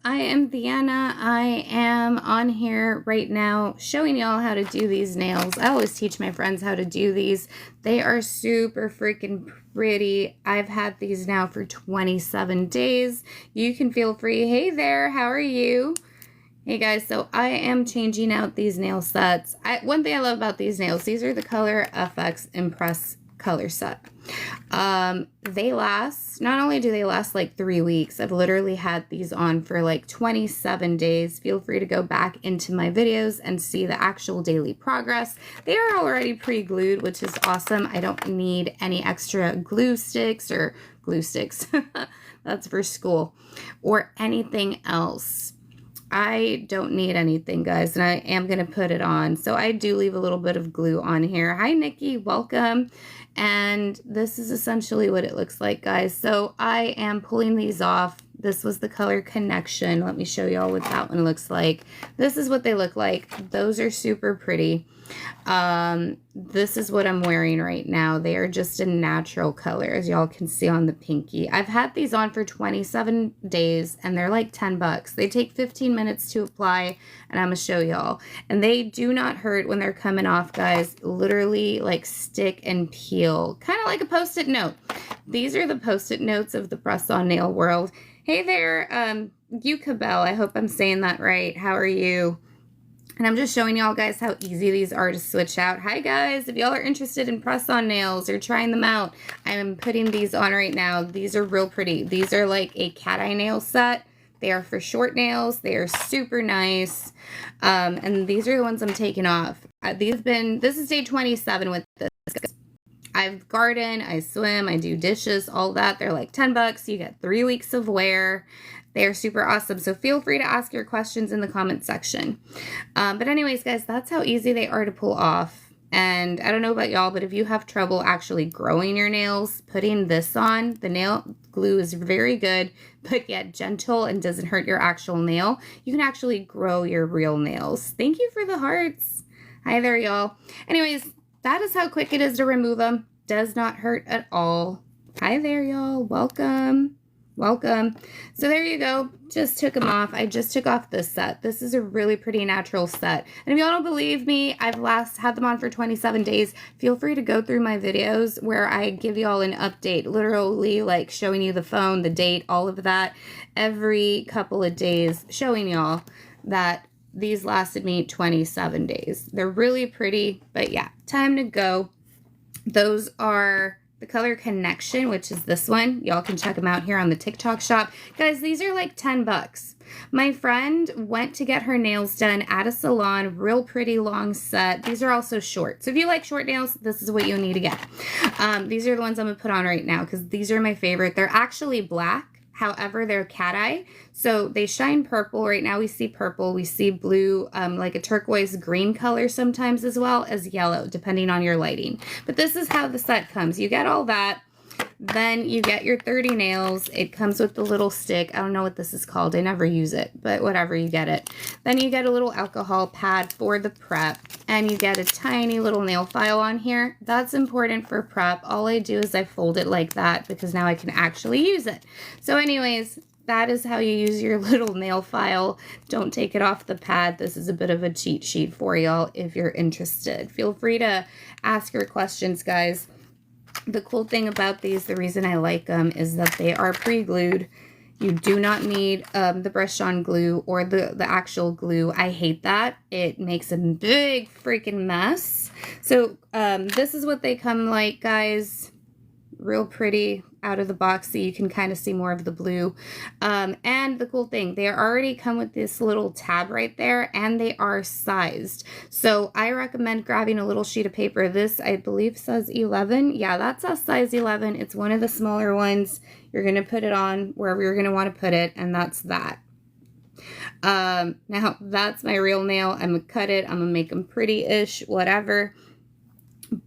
I am Vienna. I am on here right now showing y'all how to do these nails. I always teach my friends how to do these. They are super freaking pretty. I've had these now for 27 days. You can feel free. Hey there, how are you? Hey guys, so I am changing out these nail sets. One thing I love about these nails, these are the Color FX Impress color set. They last, not only do they last like 3 weeks, I've literally had these on for like 27 days. Feel free to go back into my videos and see the actual daily progress. They are already pre-glued, which is awesome. I don't need any extra glue sticks or glue sticks. That's for school or anything else. I don't need anything, guys, and I am going to put it on. So I do leave a little bit of glue on here. Hi, Nikki. Welcome. And this is essentially what it looks like, guys. So I am pulling these off. This was the color connection. Let me show y'all what that one looks like. This is what they look like. Those are super pretty. This is what I'm wearing right now. They are just a natural color, as y'all can see on the pinky. I've had these on for 27 days and they're like 10 bucks. They take 15 minutes to apply, and I'm gonna show y'all. And they do not hurt when they're coming off, guys. Literally like stick and peel, kind of like a post-it note. These are the post-it notes of the press-on nail world. Hey there, Yuka Bell. I hope I'm saying that right. How are you? And I'm just showing y'all guys how easy these are to switch out. Hi guys, if y'all are interested in press-on nails or trying them out, I'm putting these on right now. These are real pretty. These are like a cat eye nail set. They are for short nails. They are super nice. And these are the ones I'm taking off. This is day 27 with this. I've garden, I swim, I do dishes, all that. They're like 10 bucks. You get 3 weeks of wear. They're super awesome. So feel free to ask your questions in the comment section. But anyways, guys, that's how easy they are to pull off. And I don't know about y'all, but if you have trouble actually growing your nails, putting this on, the nail glue is very good, but yet gentle and doesn't hurt your actual nail. You can actually grow your real nails. Thank you for the hearts. Hi there, y'all. Anyways, that is how quick it is to remove them. Does not hurt at all. Hi there, y'all. Welcome. Welcome. So there you go. Just took them off. I just took off this set. This is a really pretty natural set. And if y'all don't believe me, I've had them on for 27 days. Feel free to go through my videos where I give y'all an update, literally like showing you the phone, the date, all of that, every couple of days, showing y'all that these lasted me 27 days. They're really pretty, but yeah, time to go. Those are the Color Connection, which is this one. Y'all can check them out here on the TikTok shop. Guys, these are like 10 bucks. My friend went to get her nails done at a salon, real pretty long set. These are also short. So if you like short nails, this is what you need to get. These are the ones I'm gonna put on right now because these are my favorite. They're actually black. However, they're cat eye, so they shine purple. Right now we see purple, we see blue, like a turquoise green color sometimes, as well as yellow, depending on your lighting. But this is how the set comes. You get all that, then you get your 30 nails. It comes with the little stick. I don't know what this is called. I never use it, but whatever, you get it. Then you get a little alcohol pad for the prep, and you get a tiny little nail file on here. That's important for prep. All I do is I fold it like that because now I can actually use it. So anyways, that is how you use your little nail file. Don't take it off the pad. This is a bit of a cheat sheet for y'all if you're interested. Feel free to ask your questions, guys. The cool thing about these, the reason I like them, is that they are pre-glued. You do not need the brush-on glue or the actual glue. I hate that. It makes a big freaking mess. So this is what they come like, guys. Real pretty out of the box, so you can kind of see more of the blue. And the cool thing, they already come with this little tab right there, and they are sized. So I recommend grabbing a little sheet of paper. This, I believe, says 11. Yeah, that's a size 11. It's one of the smaller ones. You're going to put it on wherever you're going to want to put it, and that's that. Now, that's my real nail. I'm going to cut it. I'm going to make them pretty-ish, whatever.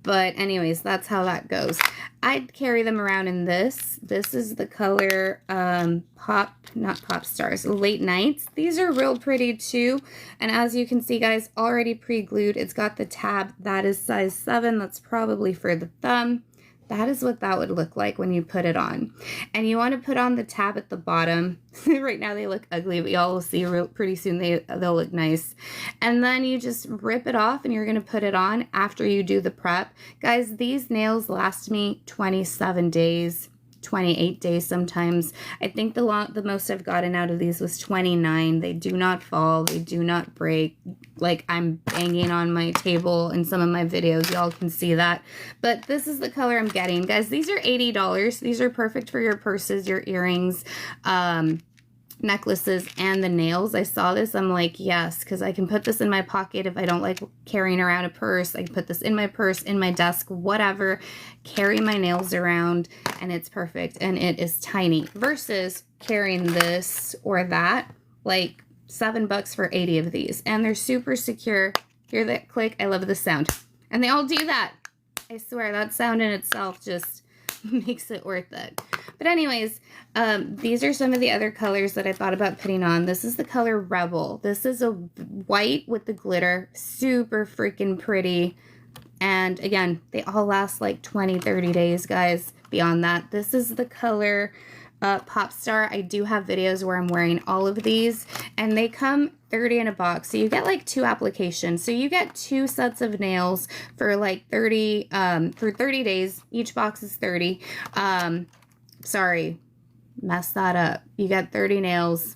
But anyways, that's how that goes. I'd carry them around in this. This is the color not Pop Stars, Late Nights. These are real pretty too. And as you can see, guys, already pre-glued. It's got the tab. That is size 7. That's probably for the thumb. That is what that would look like when you put it on. And you want to put on the tab at the bottom. Right now they look ugly, but y'all will see pretty soon they'll look nice. And then you just rip it off and you're going to put it on after you do the prep. Guys, these nails last me 27 days. 28 days sometimes. I think the most I've gotten out of these was 29. They do not fall. They do not break. Like, I'm banging on my table in some of my videos. Y'all can see that. But this is the color I'm getting. Guys, these are $80. These are perfect for your purses, your earrings, necklaces, and the nails. I saw this, I'm like, yes, because I can put this in my pocket if I don't like carrying around a purse. I can put this in my purse, in my desk, whatever, carry my nails around, and it's perfect. And it is tiny versus carrying this or that, like $7 for 80 of these. And they're super secure. Hear that click? I love the sound. And they all do that. I swear, that sound in itself just makes it worth it. But anyways, these are some of the other colors that I thought about putting on. This is the color Rebel. This is a white with the glitter. Super freaking pretty. And again, they all last like 20, 30 days, guys. Beyond that, this is the color Pop Star. I do have videos where I'm wearing all of these, and they come 30 in a box. So you get like 2 applications. So you get 2 sets of nails for like 30 days. Each box is 30. Sorry, messed that up. You get 30 nails,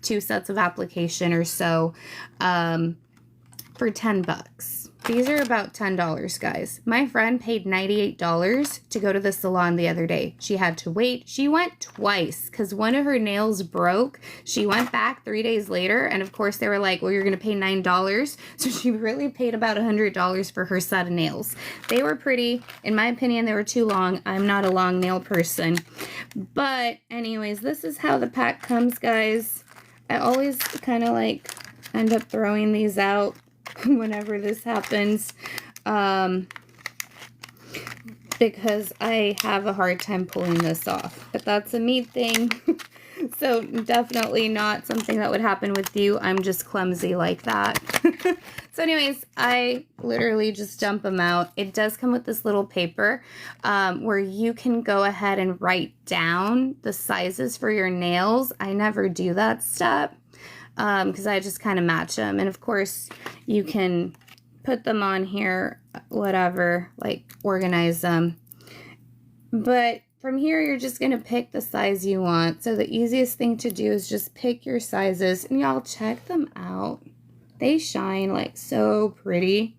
2 sets of application or so, for $10. These are about $10, guys. My friend paid $98 to go to the salon the other day. She had to wait. She went twice because one of her nails broke. She went back 3 days later, and of course they were like, well, you're going to pay $9. So she really paid about $100 for her set of nails. They were pretty. In my opinion, they were too long. I'm not a long nail person. But anyways, this is how the pack comes, guys. I always kind of like end up throwing these out whenever this happens, because I have a hard time pulling this off, but that's a me thing. So definitely not something that would happen with you. I'm just clumsy like that. So anyways, I literally just dump them out. It does come with this little paper where you can go ahead and write down the sizes for your nails. I never do that step, because I just kind of match them. And of course, you can put them on here, whatever, like organize them. But from here, you're just going to pick the size you want. So the easiest thing to do is just pick your sizes, and y'all check them out. They shine like so pretty.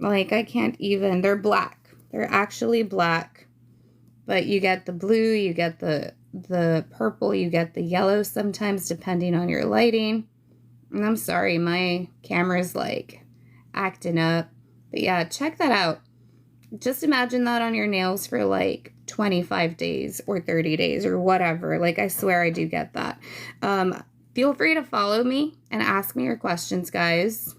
Like, I can't even, they're black. They're actually black, but you get the blue, you get the purple, you get the yellow sometimes depending on your lighting. And I'm sorry, my camera's like acting up. But yeah, check that out. Just imagine that on your nails for like 25 days or 30 days or whatever. Like, I swear I do get that. Feel free to follow me and ask me your questions, guys.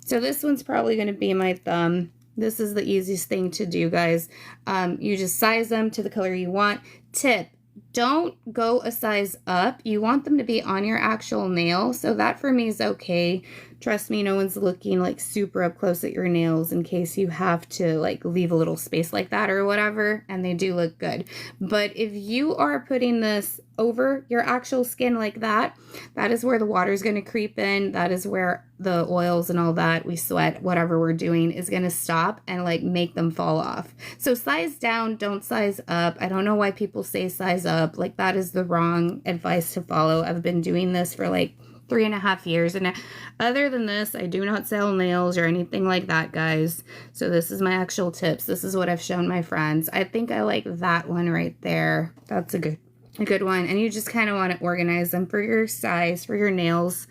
So this one's probably going to be my thumb. This is the easiest thing to do, guys. You just size them to the color you want. Tip: don't go a size up. You want them to be on your actual nail. So that for me is okay. Trust me, no one's looking like super up close at your nails in case you have to like leave a little space like that or whatever, and they do look good. But if you are putting this over your actual skin like that, that is where the water is going to creep in. That is where the oils and all that we sweat, whatever we're doing, is going to stop and like make them fall off. So size down, don't size up. I don't know why people say size up. Like, that is the wrong advice to follow. I've been doing this for like 3.5 years, and other than this, I do not sell nails or anything like that, guys. So this is my actual tips. This is what I've shown my friends. I think I like that one right there. That's a good one. And you just kind of want to organize them for your size, for your nails.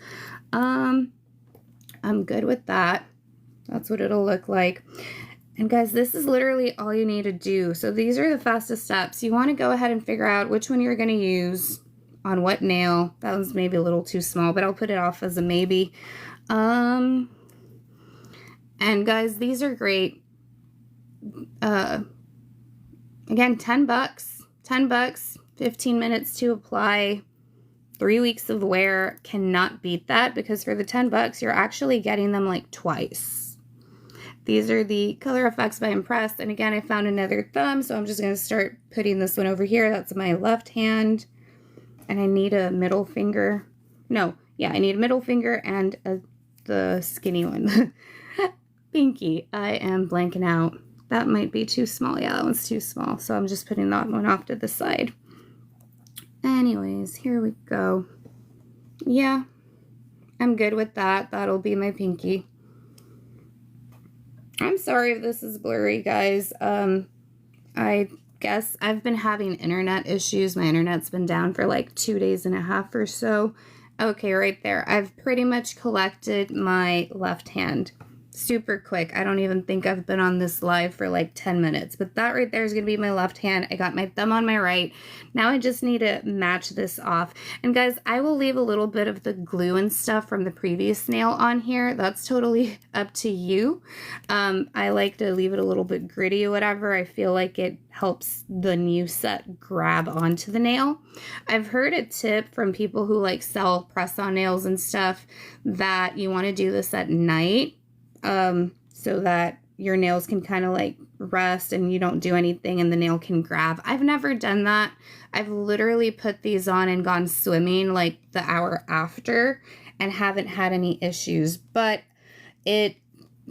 I'm good with that. That's what it'll look like. And guys, this is literally all you need to do. So these are the fastest steps. You want to go ahead and figure out which one you're going to use on what nail. That one's maybe a little too small, but I'll put it off as a maybe. And guys, these are great. Again, $10, 15 minutes to apply, 3 weeks of wear. Cannot beat that, because for the $10, you're actually getting them like twice. These are the Color Effects by Impress. And again, I found another thumb, so I'm just going to start putting this one over here. That's my left hand. And I need a middle finger. No, yeah, I need a middle finger and the skinny one. Pinky. I am blanking out. That might be too small. Yeah, that one's too small. So I'm just putting that one off to the side. Anyways, here we go. Yeah, I'm good with that. That'll be my pinky. I'm sorry if this is blurry, guys. I guess I've been having internet issues. My internet's been down for like 2.5 days or so. Okay, right there. I've pretty much collected my left hand. Super quick. I don't even think I've been on this live for like 10 minutes, but that right there is going to be my left hand. I got my thumb on my right. Now I just need to match this off. And guys, I will leave a little bit of the glue and stuff from the previous nail on here. That's totally up to you. I like to leave it a little bit gritty or whatever. I feel like it helps the new set grab onto the nail. I've heard a tip from people who like sell press-on nails and stuff that you want to do this at night. So that your nails can kind of like rest and you don't do anything and the nail can grab. I've never done that. I've literally put these on and gone swimming like the hour after and haven't had any issues, but it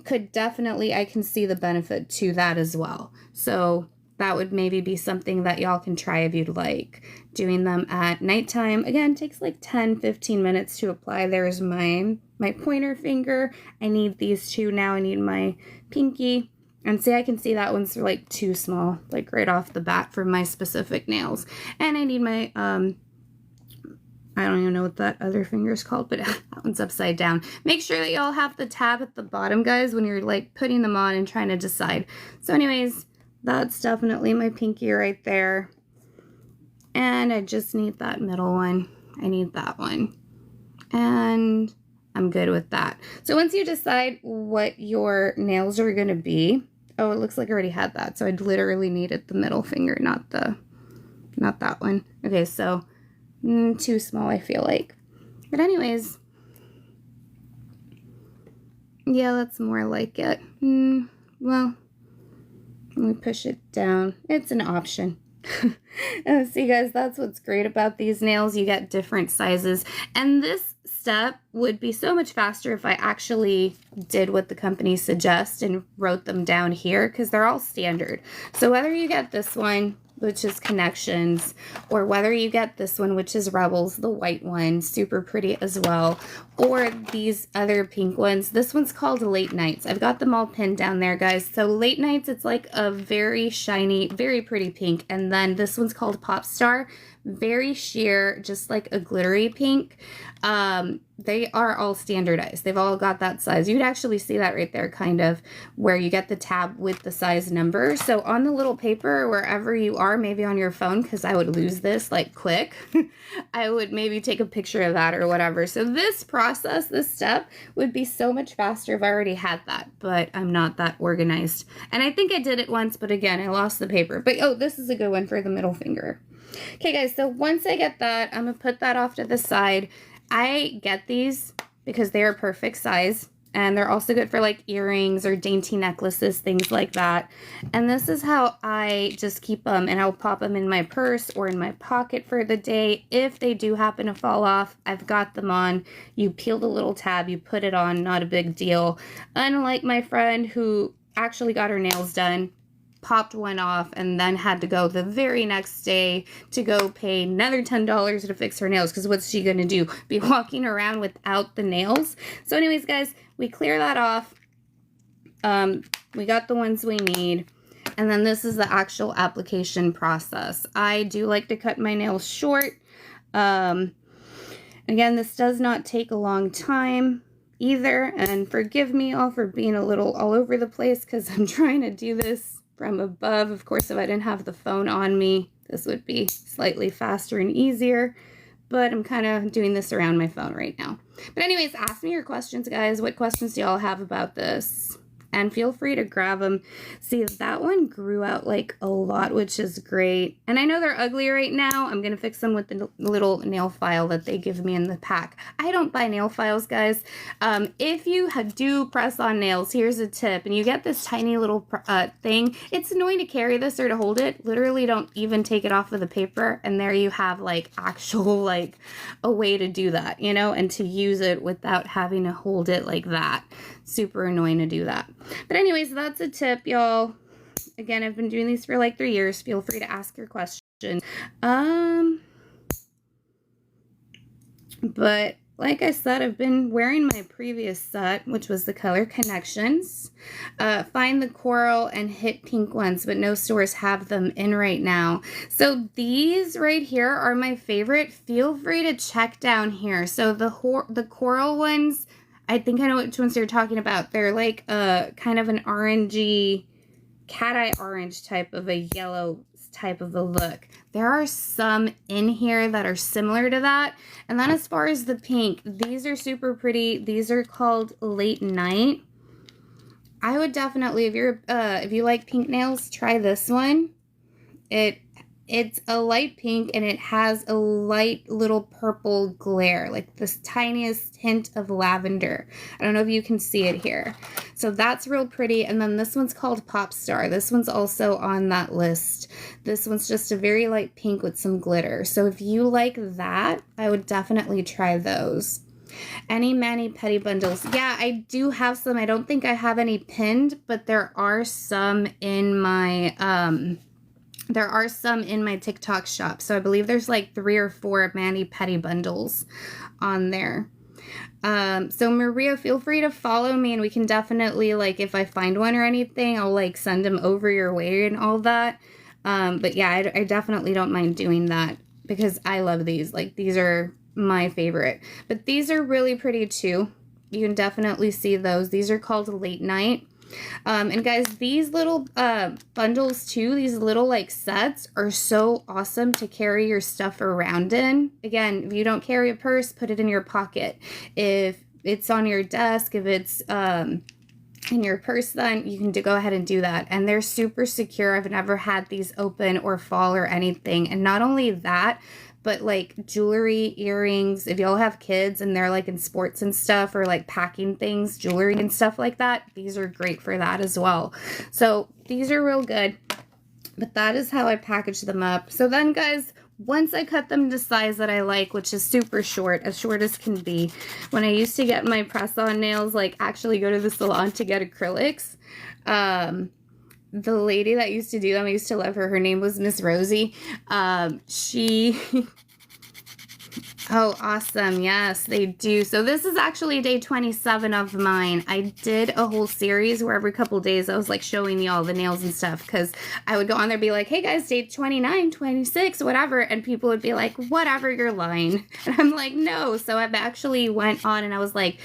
could definitely, I can see the benefit to that as well. So that would maybe be something that y'all can try if you'd like. Doing them at nighttime, again, takes like 10-15 minutes to apply. There's my pointer finger. I need these two now. I need my pinky. And see, I can see that one's like too small, like right off the bat for my specific nails. And I need my, I don't even know what that other finger is called, but that one's upside down. Make sure that y'all have the tab at the bottom, guys, when you're like putting them on and trying to decide. So anyways, that's definitely my pinky right there. And I just need that middle one. I need that one. And I'm good with that. So once you decide what your nails are going to be, oh, it looks like I already had that. So I literally needed the middle finger, not that one. Okay, so too small, I feel like. But anyways, yeah, that's more like it. Well, let me push it down. It's an option. See, guys, that's what's great about these nails. You get different sizes. And this step would be so much faster if I actually did what the company suggests and wrote them down here, because they're all standard. So whether you get this one, which is Connections, or whether you get this one, which is Rebels, the white one, super pretty as well, or these other pink ones. This one's called Late Nights. I've got them all pinned down there, guys. So Late Nights, it's like a very shiny, very pretty pink. And then this one's called Pop Star, very sheer, just like a glittery pink. They are all standardized. They've all got that size. You'd actually see that right there, kind of, where you get the tab with the size number. So on the little paper, wherever you are, maybe on your phone, because I would lose this like quick, I would maybe take a picture of that or whatever. So this process, this step, would be so much faster if I already had that, but I'm not that organized. And I think I did it once, but again, I lost the paper. But oh, this is a good one for the middle finger. Okay, guys, so once I get that, I'm going to put that off to the side. I get these because they are perfect size, and they're also good for like earrings or dainty necklaces, things like that. And this is how I just keep them, and I'll pop them in my purse or in my pocket for the day. If they do happen to fall off, I've got them on. You peel the little tab, you put it on, not a big deal. Unlike my friend who actually got her nails done, popped one off, and then had to go the very next day to go pay another $10 to fix her nails, because what's she gonna do? Be walking around without the nails? So anyways, guys, we clear that off. We got the ones we need, and then this is the actual application process. I do like to cut my nails short. Again, this does not take a long time either, and forgive me all for being a little all over the place, because I'm trying to do this from above. Of course, if I didn't have the phone on me, this would be slightly faster and easier, but I'm kind of doing this around my phone right now. But anyways, ask me your questions, guys. What questions do y'all have about this? And feel free to grab them. See, that one grew out like a lot, which is great. And I know they're ugly right now. I'm going to fix them with the little nail file that they give me in the pack. I don't buy nail files, guys. If you do press on nails, here's a tip. And you get this tiny little thing. It's annoying to carry this or to hold it. Literally don't even take it off of the paper. And there you have like actual like a way to do that, you know, and to use it without having to hold it like that. Super annoying to do that. But anyways, that's a tip, y'all. Again, I've been doing these for like 3 years. Feel free to ask your questions. But like I said, I've been wearing my previous set, which was the Color Connections. Find the coral and hit pink ones, but no stores have them in right now. So these right here are my favorite. Feel free to check down here. So the coral ones, I think I know which ones you're talking about. They're like kind of an orangey, cat eye orange type of a yellow type of a look. There are some in here that are similar to that. And then as far as the pink, these are super pretty. These are called Late Night. I would definitely, if you like pink nails, try this one. It's a light pink and it has a light little purple glare, like this tiniest hint of lavender. I don't know if you can see it here. So that's real pretty. And then this one's called Pop Star. This one's also on that list. This one's just a very light pink with some glitter. So if you like that, I would definitely try those. Any Mani Petty bundles. Yeah, I do have some. I don't think I have any pinned, but there are some in my TikTok shop. So I believe there's like 3 or 4 Mani Petty bundles on there. So Maria, feel free to follow me and we can definitely, like, if I find one or anything, I'll like send them over your way and all that. But yeah, I definitely don't mind doing that because I love these. Like, these are my favorite. But these are really pretty too. You can definitely see those. These are called Late Night. And guys, these little bundles too, these little like sets are so awesome to carry your stuff around in. Again, if you don't carry a purse, put it in your pocket. If it's on your desk, if it's in your purse, then you can go ahead and do that. And they're super secure. I've never had these open or fall or anything. And not only that, but like jewelry, earrings, if y'all have kids and they're like in sports and stuff or like packing things, jewelry and stuff like that, these are great for that as well. So these are real good, but that is how I package them up. So then guys, once I cut them to size that I like, which is super short, as short as can be, when I used to get my press-on nails, like actually go to the salon to get acrylics, the lady that used to do them, I used to love her. Her name was Miss Rosie. She... Oh, awesome. Yes, they do. So this is actually day 27 of mine. I did a whole series where every couple days I was like showing y'all the nails and stuff because I would go on there and be like, hey guys, day 29, 26, whatever. And people would be like, whatever, you're lying. And I'm like, no. So I've actually went on and I was like,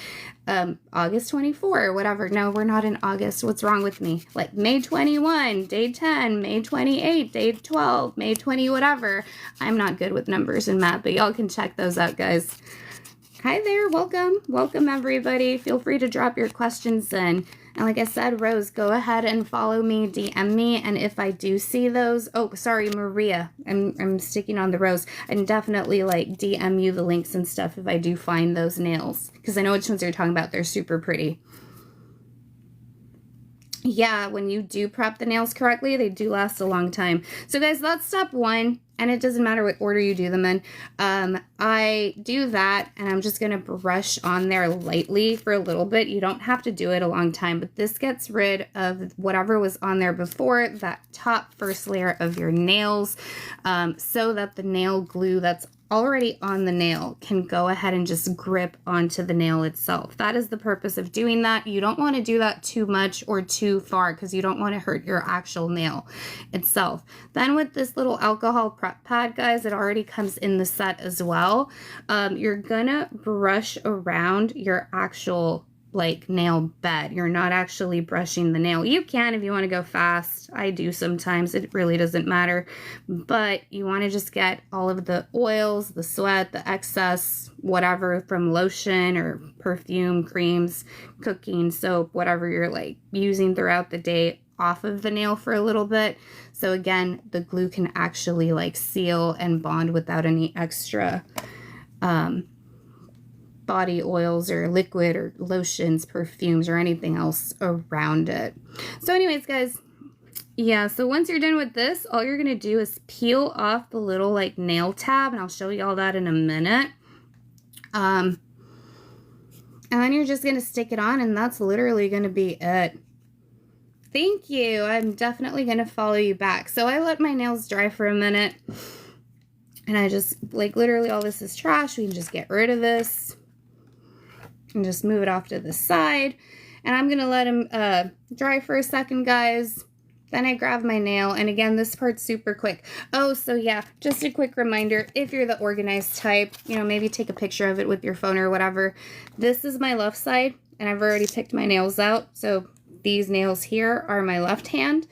August 24 or whatever. No, we're not in August. What's wrong with me? Like May 21, day 10, May 28, day 12, May 20, whatever. I'm not good with numbers and math, but y'all can check those out, guys. Hi there. Welcome. Welcome, everybody. Feel free to drop your questions in. And like I said, Rose, go ahead and follow me, DM me, and if I do see those, oh, sorry, Maria, I'm sticking on the Rose, I can definitely, like, DM you the links and stuff if I do find those nails, because I know which ones you're talking about. They're super pretty. Yeah, when you do prep the nails correctly, they do last a long time. So, guys, that's step 1. And it doesn't matter what order you do them in. I do that, and I'm just going to brush on there lightly for a little bit. You don't have to do it a long time, but this gets rid of whatever was on there before, that top first layer of your nails, so that the nail glue that's already on the nail can go ahead and just grip onto the nail itself. That is the purpose of doing that. You don't want to do that too much or too far because you don't want to hurt your actual nail itself. Then with this little alcohol prep pad, guys, it already comes in the set as well. You're gonna brush around your actual like nail bed. You're not actually brushing the nail. You can if you want to go fast. I do sometimes. It really doesn't matter. But you want to just get all of the oils, the sweat, the excess, whatever from lotion or perfume, creams, cooking, soap, whatever you're like using throughout the day off of the nail for a little bit. So again, the glue can actually like seal and bond without any extra body oils or liquid or lotions, perfumes, or anything else around it. So anyways, guys, yeah, so once you're done with this, all you're going to do is peel off the little like nail tab, and I'll show you all that in a minute. And then you're just going to stick it on, and that's literally going to be it. Thank you. I'm definitely going to follow you back. So I let my nails dry for a minute, and I just, like, literally all this is trash. We can just get rid of this and just move it off to the side. And I'm going to let them dry for a second, guys. Then I grab my nail, and again, this part's super quick. Oh, so yeah, just a quick reminder, if you're the organized type, you know, maybe take a picture of it with your phone or whatever. This is my left side, and I've already picked my nails out. So these nails here are my left hand.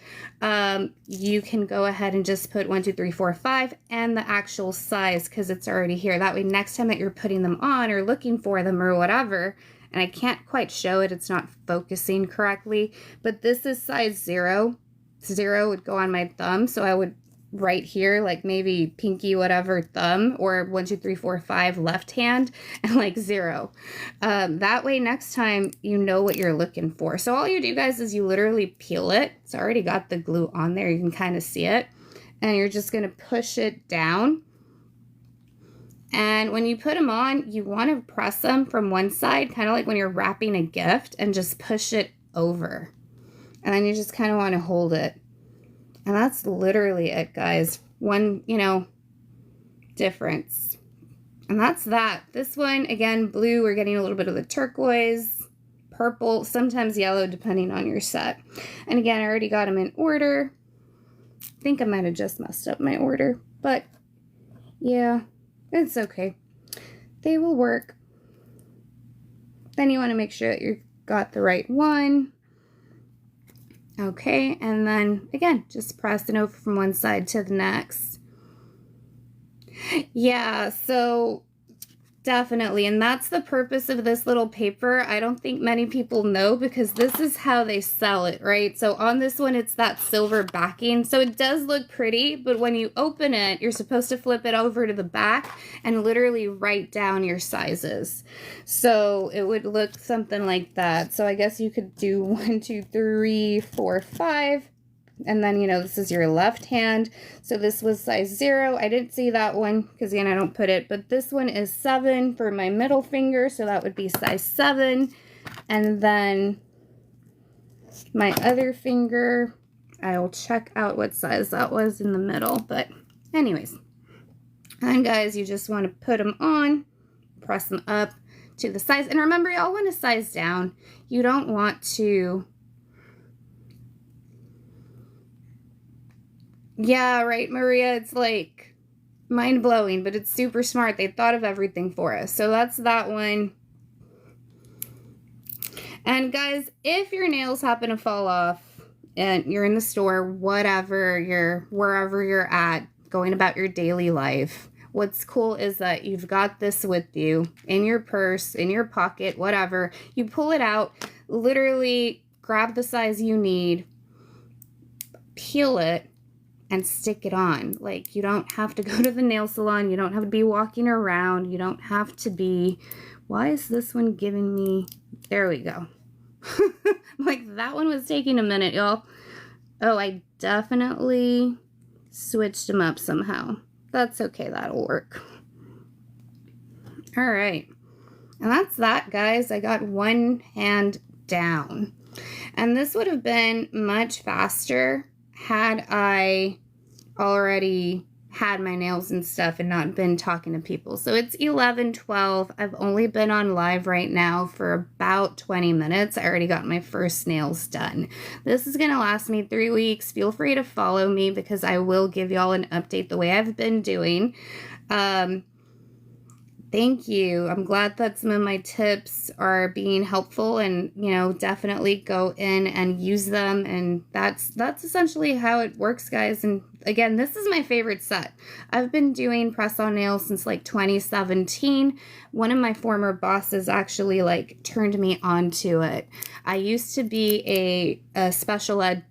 You can go ahead and just put 1, 2, 3, 4, 5 and the actual size because it's already here. That way, next time that you're putting them on or looking for them or whatever, and I can't quite show it, it's not focusing correctly, but this is size 0. 0 would go on my thumb, so I would right here, like maybe pinky, whatever, thumb, or 1, 2, 3, 4, 5 left hand, and like 0. That way, next time you know what you're looking for. So all you do, guys, is you literally peel it. It's already got the glue on there. You can kind of see it, and you're just going to push it down. And when you put them on, you want to press them from one side, kind of like when you're wrapping a gift, and just push it over. And then you just kind of want to hold it. And that's literally it, guys. One, you know, difference. And that's that. This one, again, blue, we're getting a little bit of the turquoise, purple, sometimes yellow, depending on your set. And again, I already got them in order. I think I might have just messed up my order. But, yeah, it's okay. They will work. Then you want to make sure that you've got the right one. Okay, and then again, just press it over from one side to the next. Yeah, so definitely, and that's the purpose of this little paper. I don't think many people know because this is how they sell it, right? So on this one, it's that silver backing. So it does look pretty, but when you open it, you're supposed to flip it over to the back and literally write down your sizes. So it would look something like that. So I guess you could do 1, 2, 3, 4, 5. And then, you know, this is your left hand. So this was size 0. I didn't see that one because, again, I don't put it. But this one is 7 for my middle finger. So that would be size 7. And then my other finger, I will check out what size that was in the middle. But anyways. And, guys, you just want to put them on, press them up to the size. And remember, y'all want to size down. You don't want to... Yeah, right, Maria, it's like mind-blowing, but it's super smart. They thought of everything for us. So that's that one. And guys, if your nails happen to fall off and you're in the store, whatever, wherever you're at, going about your daily life, what's cool is that you've got this with you in your purse, in your pocket, whatever. You pull it out, literally grab the size you need, peel it, and stick it on. Like, you don't have to go to the nail salon. You don't have to be walking around. You don't have to be... Why is this one giving me... There we go. Like, that one was taking a minute, y'all. Oh, I definitely switched them up somehow. That's okay. That'll work. All right. And that's that, guys. I got one hand down. And this would have been much faster had I already had my nails and stuff and not been talking to people. So it's 11:12. I've only been on live right now for about 20 minutes. I already got my first nails done. This is going to last me 3 weeks. Feel free to follow me because I will give y'all an update the way I've been doing. Thank you. I'm glad that some of my tips are being helpful, and definitely go in and use them. And that's essentially how it works, guys. And again, this is my favorite set. I've been doing press-on nails since like 2017. One of my former bosses actually like turned me on to it. I used to be a special ed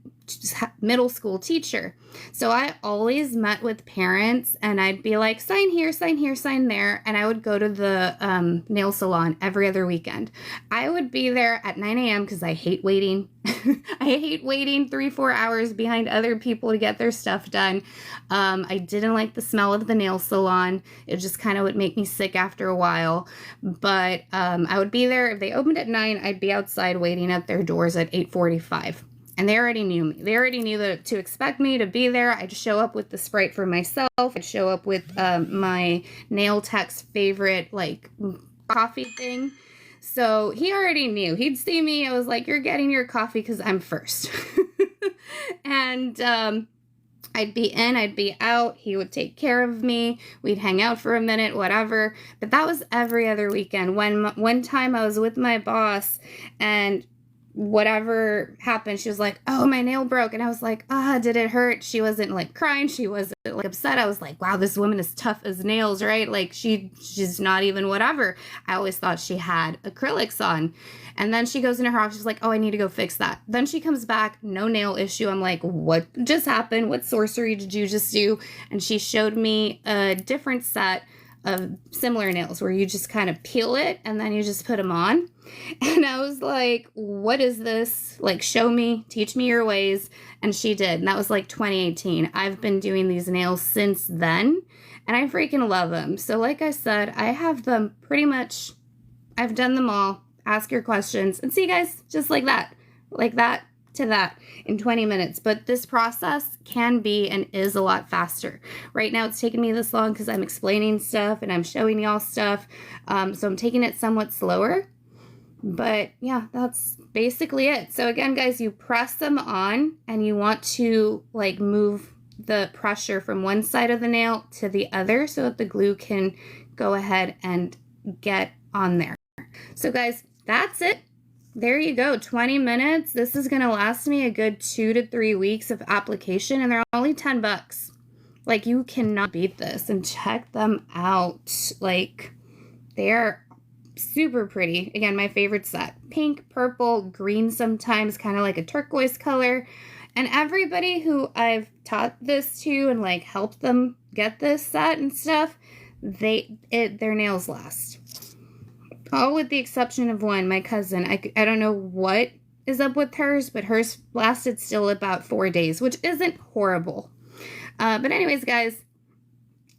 middle school teacher. So I always met with parents and I'd be like, sign here, sign here, sign there. And I would go to the nail salon every other weekend. I would be there at 9 a.m. because I hate waiting. I hate waiting 3-4 hours behind other people to get their stuff done. I didn't like the smell of the nail salon. It just kind of would make me sick after a while. But I would be there. If they opened at 9, I'd be outside waiting at their doors at 8:45. And they already knew me. They already knew that to expect me to be there. I'd show up with the Sprite for myself. I'd show up with my nail tech's favorite like coffee thing. So he already knew. He'd see me. I was like, you're getting your coffee because I'm first. And I'd be in, I'd be out. He would take care of me. We'd hang out for a minute, whatever. But that was every other weekend. One time I was with my boss and whatever happened, she was like, oh, my nail broke. And I was like, did it hurt? She wasn't like crying. She wasn't like upset. I was like, wow, this woman is tough as nails, right? Like she's not even whatever. I always thought she had acrylics on. And then she goes into her office. She's like, oh, I need to go fix that. Then she comes back, no nail issue. I'm like, what just happened? What sorcery did you just do? And she showed me a different set of similar nails where you just kind of peel it and then you just put them on. And I was like, what is this? Like, show me, teach me your ways. And she did. And that was like 2018. I've been doing these nails since then and I freaking love them. So like I said, I have them pretty much, I've done them all. Ask your questions and see, guys, just like that to that in 20 minutes. But this process can be and is a lot faster. Right now it's taking me this long because I'm explaining stuff and I'm showing y'all stuff. So I'm taking it somewhat slower. But yeah, that's basically it. So again, guys, you press them on and you want to like move the pressure from one side of the nail to the other so that the glue can go ahead and get on there. So guys, that's it. There you go, 20 minutes. This is going to last me a good 2 to 3 weeks of application, and they're only 10 bucks. Like, you cannot beat this. And check them out. Like, they're super pretty. Again, my favorite set. Pink, purple, green sometimes, kind of like a turquoise color. And everybody who I've taught this to and like helped them get this set and stuff, their nails last. All with the exception of one, my cousin. I don't know what is up with hers, but hers lasted still about 4 days, which isn't horrible. But anyways, guys,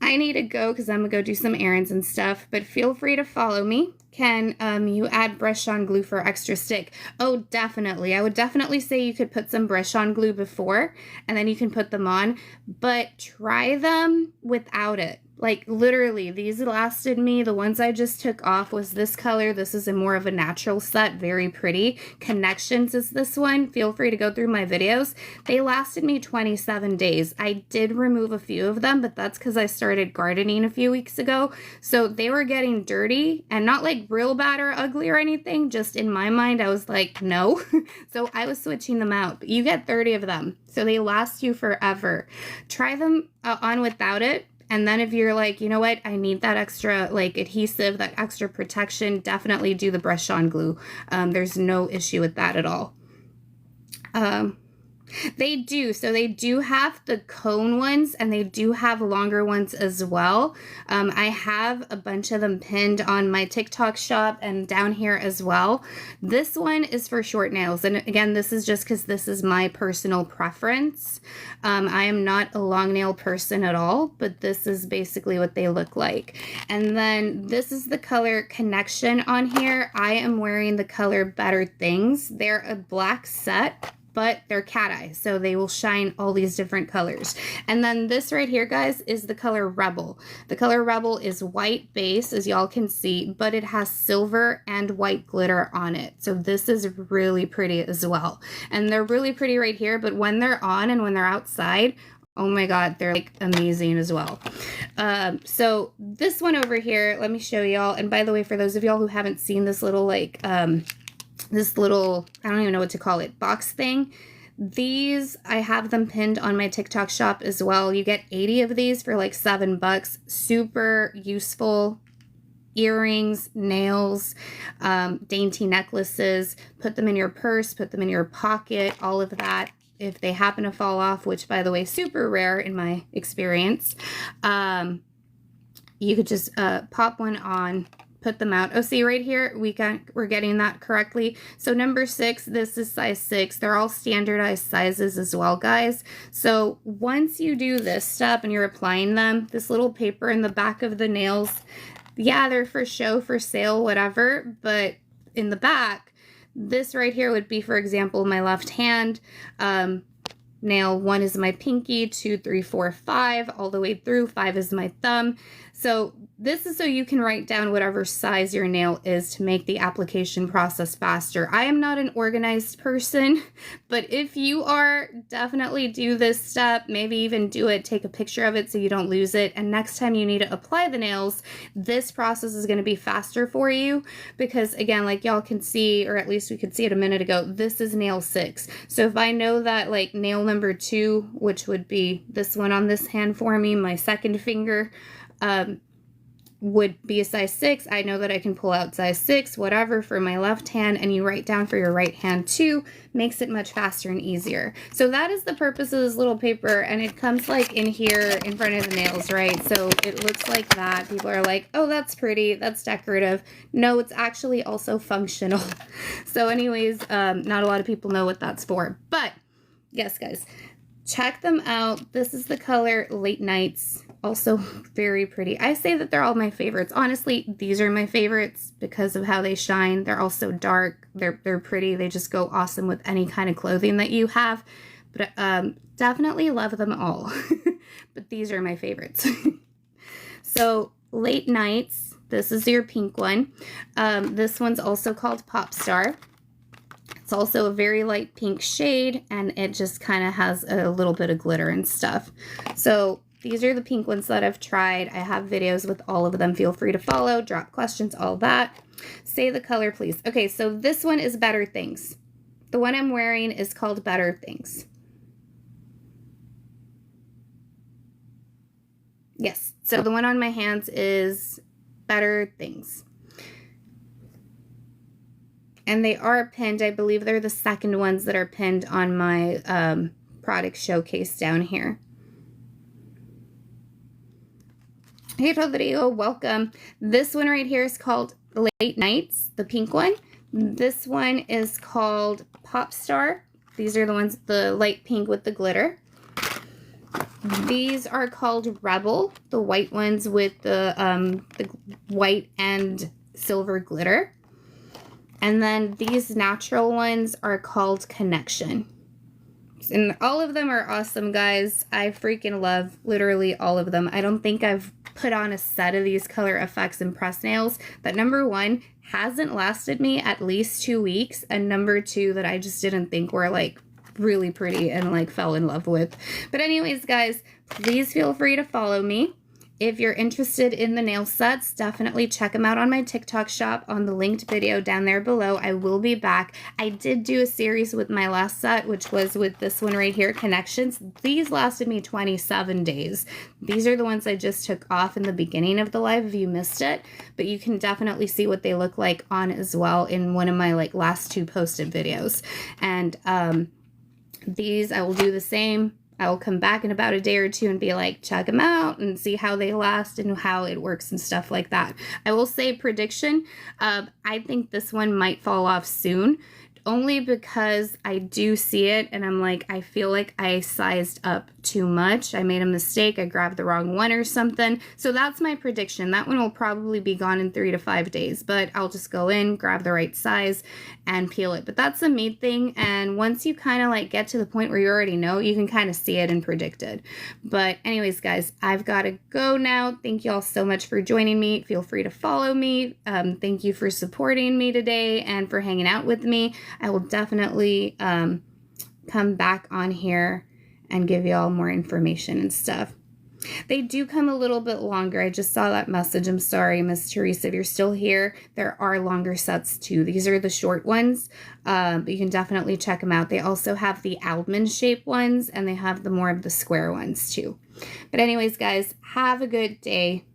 I need to go because I'm going to go do some errands and stuff, but feel free to follow me. Can you add brush-on glue for extra stick? Oh, definitely. I would definitely say you could put some brush-on glue before, and then you can put them on, but try them without it. Like, literally, these lasted me. The ones I just took off was this color. This is a more of a natural set. Very pretty. Connections is this one. Feel free to go through my videos. They lasted me 27 days. I did remove a few of them, but that's because I started gardening a few weeks ago. So they were getting dirty and not like real bad or ugly or anything. Just in my mind, I was like, no. So I was switching them out. But you get 30 of them. So they last you forever. Try them on without it. And then if you're like, you know what, I need that extra like adhesive, that extra protection, definitely do the brush-on glue. There's no issue with that at all. They do. So they do have the cone ones and they do have longer ones as well. I have a bunch of them pinned on my TikTok shop and down here as well. This one is for short nails. And again, this is just because this is my personal preference. I am not a long nail person at all, but this is basically what they look like. And then this is the color Connection on here. I am wearing the color Better Things. They're a black set, but they're cat eye, so they will shine all these different colors. And then this right here, guys, is the color Rebel. The color Rebel is white base, as y'all can see, but it has silver and white glitter on it. So this is really pretty as well. And they're really pretty right here, but when they're on and when they're outside, Oh my God, they're like amazing as well. So this one over here, let me show y'all. And by the way, for those of y'all who haven't seen this little like, this little, I don't even know what to call it, box thing. These, I have them pinned on my TikTok shop as well. You get 80 of these for like $7. Super useful. Earrings, nails, dainty necklaces. Put them in your purse, put them in your pocket, all of that. If they happen to fall off, which by the way, super rare in my experience, you could just pop one on, put them out. Oh, see right here, we're getting that correctly. So number 6, this is size 6. They're all standardized sizes as well, guys. So once you do this step and you're applying them, this little paper in the back of the nails, yeah, they're for show, for sale, whatever, but in the back, this right here would be, for example, my left hand. Nail 1 is my pinky, 2, 3, 4, 5, all the way through. 5 is my thumb. So this is so you can write down whatever size your nail is to make the application process faster. I am not an organized person, but if you are, definitely do this step. Maybe even do it, take a picture of it so you don't lose it. And next time you need to apply the nails, this process is going to be faster for you because, again, like y'all can see, or at least we could see it a minute ago, this is nail 6. So if I know that like nail number 2, which would be this one on this hand for me, my second finger, would be a size 6. I know that I can pull out size 6, whatever, for my left hand, and you write down for your right hand too. Makes it much faster and easier. So that is the purpose of this little paper, and it comes like in here in front of the nails, right? So it looks like that. People are like, oh, that's pretty, that's decorative. No, it's actually also functional. So anyways, not a lot of people know what that's for, but yes, guys, check them out. This is the color Late Nights. Also very pretty. I say that they're all my favorites. Honestly, these are my favorites because of how they shine. They're also dark. They're pretty. They just go awesome with any kind of clothing that you have. But definitely love them all. But these are my favorites. So Late Nights. This is your pink one. This one's also called Pop Star. It's also a very light pink shade, and it just kind of has a little bit of glitter and stuff. So these are the pink ones that I've tried. I have videos with all of them. Feel free to follow, drop questions, all that. Say the color, please. Okay, so this one is Better Things. The one I'm wearing is called Better Things. Yes, so the one on my hands is Better Things. And they are pinned. I believe they're the second ones that are pinned on my product showcase down here. Hey Rodrigo, welcome. This one right here is called Late Nights, the pink one. This one is called Pop Star. These are the ones, the light pink with the glitter. These are called Rebel, the white ones with the white and silver glitter. And then these natural ones are called Connection. And all of them are awesome, guys. I freaking love literally all of them. I don't think I've put on a set of these color effects and press nails that, number 1, hasn't lasted me at least 2 weeks, and number 2, that I just didn't think were like really pretty and like fell in love with. But anyways, guys, please feel free to follow me. If you're interested in the nail sets, definitely check them out on my TikTok shop on the linked video down there below. I will be back. I did do a series with my last set, which was with this one right here, Connections. These lasted me 27 days. These are the ones I just took off in the beginning of the live if you missed it, but you can definitely see what they look like on as well in one of my like last 2 posted videos. And these I will do the same. I will come back in about a day or 2 and be like, check them out and see how they last and how it works and stuff like that. I will say prediction, I think this one might fall off soon, only because I do see it and I'm like, I feel like I sized up too much. I made a mistake. I grabbed the wrong one or something. So that's my prediction. That one will probably be gone in 3 to 5 days, but I'll just go in, grab the right size and peel it. But that's the main thing. And once you kind of like get to the point where you already know, you can kind of see it and predict it. But anyways, guys, I've got to go now. Thank you all so much for joining me. Feel free to follow me. Thank you for supporting me today and for hanging out with me. I will definitely come back on here and give you all more information and stuff. They do come a little bit longer. I just saw that message. I'm sorry, Miss Teresa, if you're still here. There are longer sets too. These are the short ones, but you can definitely check them out. They also have the almond shape ones, and they have the more of the square ones too. But anyways, guys, have a good day.